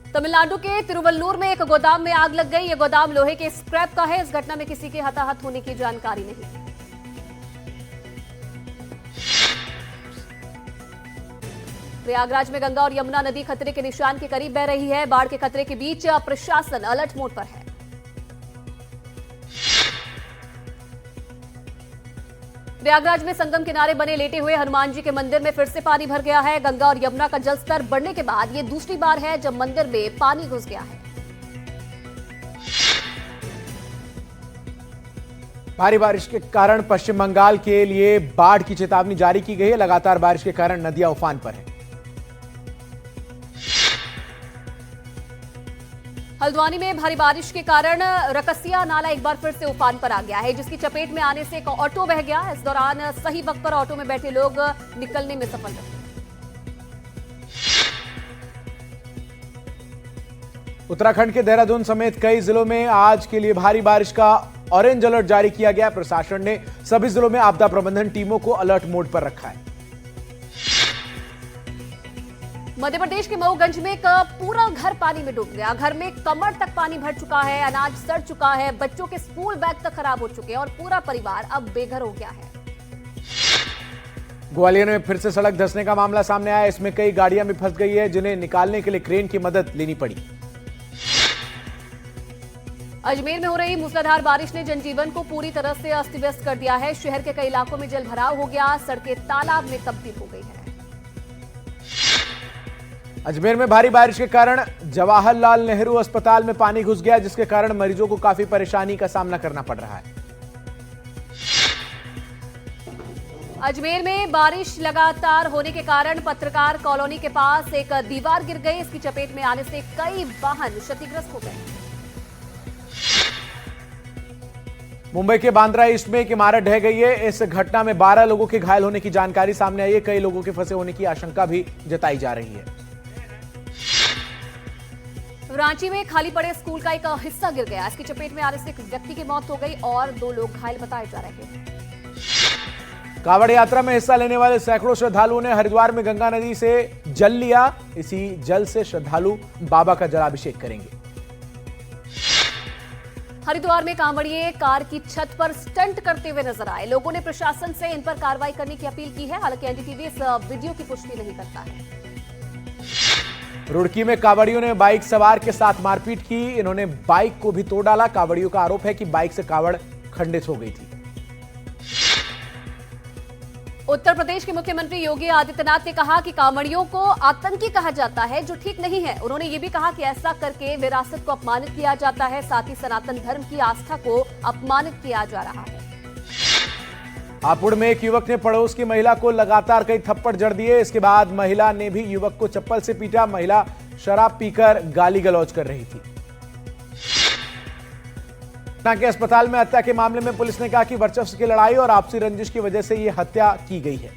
तमिलनाडु के तिरुवल्लुर में एक गोदाम में आग लग गई। यह गोदाम लोहे के स्क्रैप का है। इस घटना में किसी के हताहत होने की जानकारी नहीं। प्रयागराज में गंगा और यमुना नदी खतरे के निशान के करीब बह रही है। बाढ़ के खतरे के बीच प्रशासन अलर्ट मोड पर है। प्रयागराज में संगम किनारे बने लेटे हुए हनुमान जी के मंदिर में फिर से पानी भर गया है। गंगा और यमुना का जलस्तर बढ़ने के बाद यह दूसरी बार है जब मंदिर में पानी घुस गया है। भारी बारिश के कारण पश्चिम बंगाल के लिए बाढ़ की चेतावनी जारी की गई है। लगातार बारिश के कारण नदियां उफान पर हैं। हल्द्वानी में भारी बारिश के कारण रकसिया नाला एक बार फिर से उफान पर आ गया है, जिसकी चपेट में आने से एक ऑटो बह गया। इस दौरान सही वक्त पर ऑटो में बैठे लोग निकलने में सफल रहे। उत्तराखंड के देहरादून समेत कई जिलों में आज के लिए भारी बारिश का ऑरेंज अलर्ट जारी किया गया। प्रशासन ने सभी जिलों में आपदा प्रबंधन टीमों को अलर्ट मोड पर रखा है। मध्य प्रदेश के मऊगंज में एक पूरा घर पानी में डूब गया। घर में कमर तक पानी भर चुका है। अनाज सड़ चुका है। बच्चों के स्कूल बैग तक खराब हो चुके हैं और पूरा परिवार अब बेघर हो गया है। ग्वालियर में फिर से सड़क धंसने का मामला सामने आया। इसमें कई गाड़ियां भी फंस गई है, जिन्हें निकालने के लिए क्रेन की मदद लेनी पड़ी। अजमेर में हो रही मूसलाधार बारिश ने जनजीवन को पूरी तरह से अस्त व्यस्त कर दिया है। शहर के कई इलाकों में जल भराव हो गया। सड़कें तालाब में तब्दील हो गई है। अजमेर में भारी बारिश के कारण जवाहरलाल नेहरू अस्पताल में पानी घुस गया, जिसके कारण मरीजों को काफी परेशानी का सामना करना पड़ रहा है। अजमेर में बारिश लगातार होने के कारण पत्रकार कॉलोनी के पास एक दीवार गिर गई। इसकी चपेट में आने से कई वाहन क्षतिग्रस्त हो गए। मुंबई के बांद्रा ईस्ट में एक इमारत ढह गई है। इस घटना में 12 लोगों के घायल होने की जानकारी सामने आई है। कई लोगों के फंसे होने की आशंका भी जताई जा रही है। रांची में खाली पड़े स्कूल का एक हिस्सा गिर गया। इसकी चपेट में आने से एक व्यक्ति की मौत हो गई और 2 लोग घायल बताए जा रहे हैं। कांवड़ यात्रा में हिस्सा लेने वाले सैकड़ों श्रद्धालुओं ने हरिद्वार में गंगा नदी से जल लिया। इसी जल से श्रद्धालु बाबा का जलाभिषेक करेंगे। हरिद्वार में कांवड़िए कार की छत पर स्टंट करते हुए नजर आए। लोगों ने प्रशासन से इन पर कार्रवाई करने की अपील की है। हालांकि एनडीटीवी इस वीडियो की पुष्टि नहीं करता है। रुड़की में कांवड़ियों ने बाइक सवार के साथ मारपीट की। इन्होंने बाइक को भी तोड़ डाला। कांवड़ियों का आरोप है कि बाइक से कांवड़ खंडित हो गई थी। उत्तर प्रदेश के मुख्यमंत्री योगी आदित्यनाथ ने कहा कि कांवड़ियों को आतंकी कहा जाता है, जो ठीक नहीं है। उन्होंने ये भी कहा कि ऐसा करके विरासत को अपमानित किया जाता है, साथ ही सनातन धर्म की आस्था को अपमानित किया जा रहा है। हापुड़ में एक युवक ने पड़ोस की महिला को लगातार कई थप्पड़ जड़ दिए। इसके बाद महिला ने भी युवक को चप्पल से पीटा। महिला शराब पीकर गाली गलौज कर रही थी। पटना के अस्पताल में हत्या के मामले में पुलिस ने कहा कि वर्चस्व की लड़ाई और आपसी रंजिश की वजह से यह हत्या की गई है।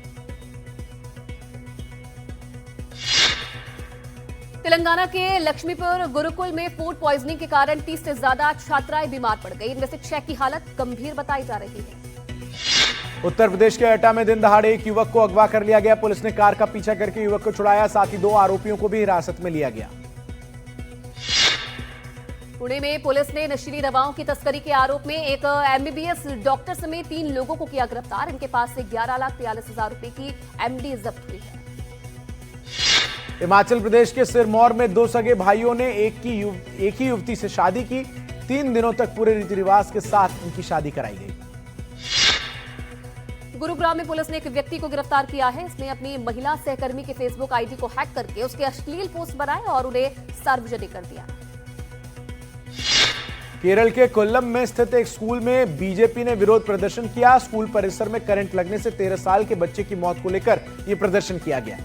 तेलंगाना के लक्ष्मीपुर गुरुकुल में फूड पॉइजनिंग के कारण 30 से ज्यादा छात्राएं बीमार पड़ गई। इनमें से 6 की हालत गंभीर बताई जा रही है। उत्तर प्रदेश के एटा में दिन दहाड़े एक युवक को अगवा कर लिया गया। पुलिस ने कार का पीछा करके युवक को छुड़ाया। साथ ही 2 आरोपियों को भी हिरासत में लिया गया। पुणे में पुलिस ने नशीली दवाओं की तस्करी के आरोप में एक एमबीबीएस डॉक्टर समेत 3 लोगों को किया गिरफ्तार। इनके पास से 11,43,000 रुपए की एमडी जब्त हुई है। हिमाचल प्रदेश के सिरमौर में 2 सगे भाइयों ने एक ही युवती से शादी की। 3 दिनों तक पूरे रीति रिवाज के साथ उनकी शादी कराई गई। गुरुग्राम में पुलिस ने एक व्यक्ति को गिरफ्तार किया है। इसने अपनी महिला सहकर्मी के फेसबुक आईडी को हैक करके उसके अश्लील पोस्ट बनाए और उन्हें सार्वजनिक कर दिया। केरल के कोल्लम में स्थित एक स्कूल में बीजेपी ने विरोध प्रदर्शन किया। स्कूल परिसर में करंट लगने से 13 साल के बच्चे की मौत को लेकर यह प्रदर्शन किया गया।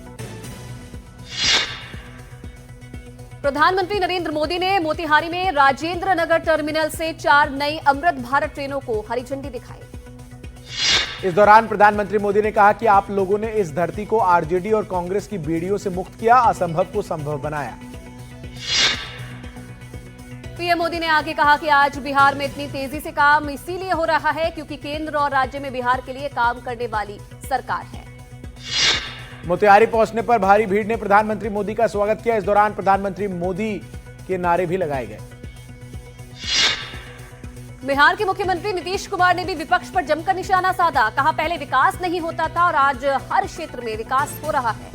प्रधानमंत्री नरेंद्र मोदी ने मोतिहारी में राजेंद्र नगर टर्मिनल से 4 नई अमृत भारत ट्रेनों को हरी झंडी दिखाई। इस दौरान प्रधानमंत्री मोदी ने कहा कि आप लोगों ने इस धरती को आरजेडी और कांग्रेस की बेड़ियों से मुक्त किया, असंभव को संभव बनाया। पीएम मोदी ने आगे कहा कि आज बिहार में इतनी तेजी से काम इसीलिए हो रहा है क्योंकि केंद्र और राज्य में बिहार के लिए काम करने वाली सरकार है। मोतिहारी पहुंचने पर भारी भीड़ ने प्रधानमंत्री मोदी का स्वागत किया। इस दौरान प्रधानमंत्री मोदी के नारे भी लगाए गए। बिहार के मुख्यमंत्री नीतीश कुमार ने भी विपक्ष पर जमकर निशाना साधा। कहा, पहले विकास नहीं होता था और आज हर क्षेत्र में विकास हो रहा है।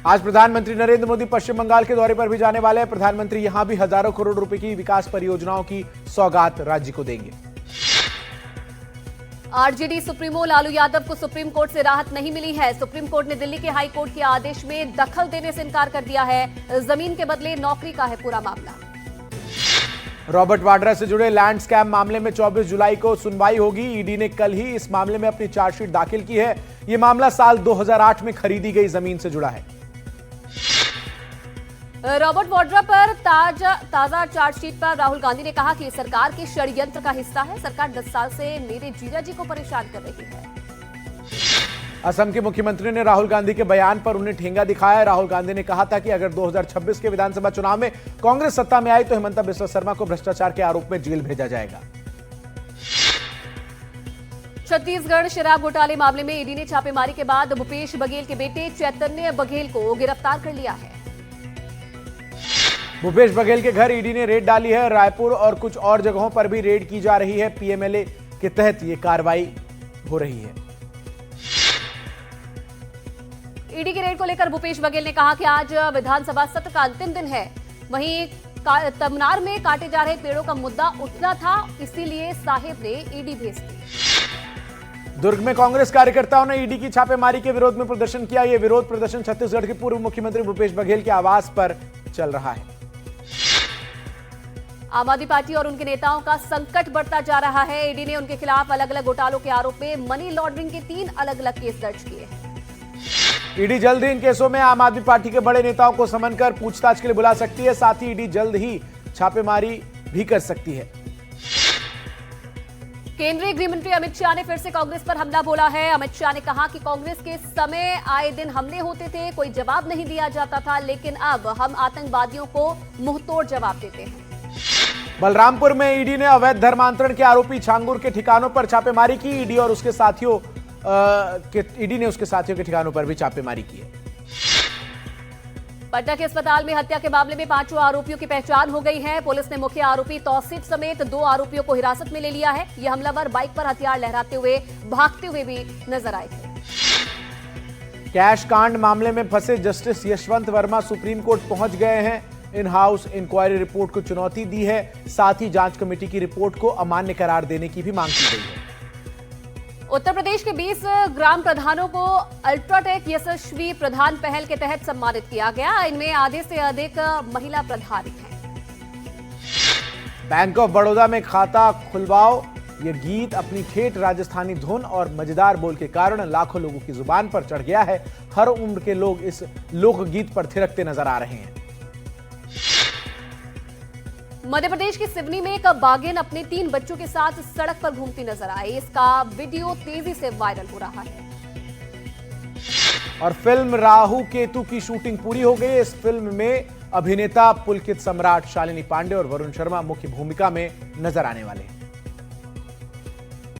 आज प्रधानमंत्री नरेंद्र मोदी पश्चिम बंगाल के दौरे पर भी जाने वाले हैं। प्रधानमंत्री यहां भी हजारों करोड़ रुपए की विकास परियोजनाओं की सौगात राज्य को देंगे। आरजेडी सुप्रीमो लालू यादव को सुप्रीम कोर्ट से राहत नहीं मिली है। सुप्रीम कोर्ट ने दिल्ली के हाई कोर्ट के आदेश में दखल देने से इनकार कर दिया है। जमीन के बदले नौकरी का है पूरा मामला। रॉबर्ट वाड्रा से जुड़े लैंड स्कैम मामले में 24 जुलाई को सुनवाई होगी। ईडी ने कल ही इस मामले में अपनी चार्जशीट दाखिल की है। यह मामला साल 2008 में खरीदी गई जमीन से जुड़ा है। रॉबर्ट वाड्रा पर ताजा चार्जशीट पर राहुल गांधी ने कहा कि सरकार के षड्यंत्र का हिस्सा है। सरकार 10 साल से मेरे जीजा जी को परेशान कर रही है। असम के मुख्यमंत्री ने राहुल गांधी के बयान पर उन्हें ठेंगा दिखाया। राहुल गांधी ने कहा था कि अगर 2026 के विधानसभा चुनाव में कांग्रेस सत्ता में आई तो हिमंता बिस्वा शर्मा को भ्रष्टाचार के आरोप में जेल भेजा जाएगा। छत्तीसगढ़ शराब घोटाले मामले में ईडी ने छापेमारी के बाद भूपेश बघेल के बेटे चैतन्य बघेल को गिरफ्तार कर लिया है। भूपेश बघेल के घर ईडी ने रेड डाली है। रायपुर और कुछ और जगहों पर भी रेड की जा रही है। पीएमएलए के तहत यह कार्रवाई हो रही है। ईडी की रेड को लेकर भूपेश बघेल ने कहा कि आज विधानसभा सत्र का अंतिम दिन है। वहीं तमनार में काटे जा रहे पेड़ों का मुद्दा उठना था, इसीलिए साहिब ने ईडी भेज दी। दुर्ग में कांग्रेस कार्यकर्ताओं ने ईडी की छापेमारी के विरोध में प्रदर्शन किया। यह विरोध प्रदर्शन छत्तीसगढ़ के पूर्व मुख्यमंत्री भूपेश बघेल के आवास पर चल रहा है। आम आदमी पार्टी और उनके नेताओं का संकट बढ़ता जा रहा है। ईडी ने उनके खिलाफ अलग अलग घोटालों के आरोप में मनी लॉन्ड्रिंग के 3 अलग अलग केस दर्ज किए हैं। ईडी जल्द ही इन केसों में आम आदमी पार्टी के बड़े नेताओं को समन कर पूछताछ के लिए बुला सकती है। साथ ही ईडी जल्द ही छापेमारी भी कर सकती है। केंद्रीय गृह मंत्री अमित शाह ने फिर से कांग्रेस पर हमला बोला है। अमित शाह ने कहा कि कांग्रेस के समय आए दिन हमले होते थे, कोई जवाब नहीं दिया जाता था, लेकिन अब हम आतंकवादियों को मुंहतोड़ जवाब देते हैं। बलरामपुर में ईडी ने अवैध धर्मांतरण के आरोपी छांगुर के ठिकानों पर छापेमारी की। ईडी ने उसके साथियों के ठिकानों पर भी छापेमारी की है। पटना के अस्पताल में हत्या के मामले में 5 आरोपियों की पहचान हो गई है। पुलिस ने मुख्य आरोपी तौसीफ समेत 2 आरोपियों को हिरासत में ले लिया है। यह हमलावर बाइक पर हथियार लहराते हुए भागते हुए भी नजर आए थे। कैश कांड मामले में फंसे justice Yashwant Verma supreme court पहुंच गए हैं। इन हाउस इंक्वायरी रिपोर्ट को चुनौती दी है। साथ ही जांच कमेटी की रिपोर्ट को अमान्य करार देने की भी मांग की गई है। उत्तर प्रदेश के 20 ग्राम प्रधानों को अल्ट्राटेक यशस्वी प्रधान पहल के तहत सम्मानित किया गया। इनमें आधे से अधिक महिला प्रधान हैं। बैंक ऑफ बड़ौदा में खाता खुलवाओ, ये गीत अपनी ठेठ राजस्थानी धुन और मजेदार बोल के कारण लाखों लोगों की जुबान पर चढ़ गया है। हर उम्र के लोग इस लोकगीत पर थिरकते नजर आ रहे हैं। मध्य प्रदेश के सिवनी में एक बाघिन अपने 3 बच्चों के साथ सड़क पर घूमती नजर आई। इसका वीडियो तेजी से वायरल हो रहा है। और फिल्म राहु केतु की शूटिंग पूरी हो गई। इस फिल्म में अभिनेता पुलकित सम्राट शालिनी पांडे और वरुण शर्मा मुख्य भूमिका में नजर आने वाले हैं।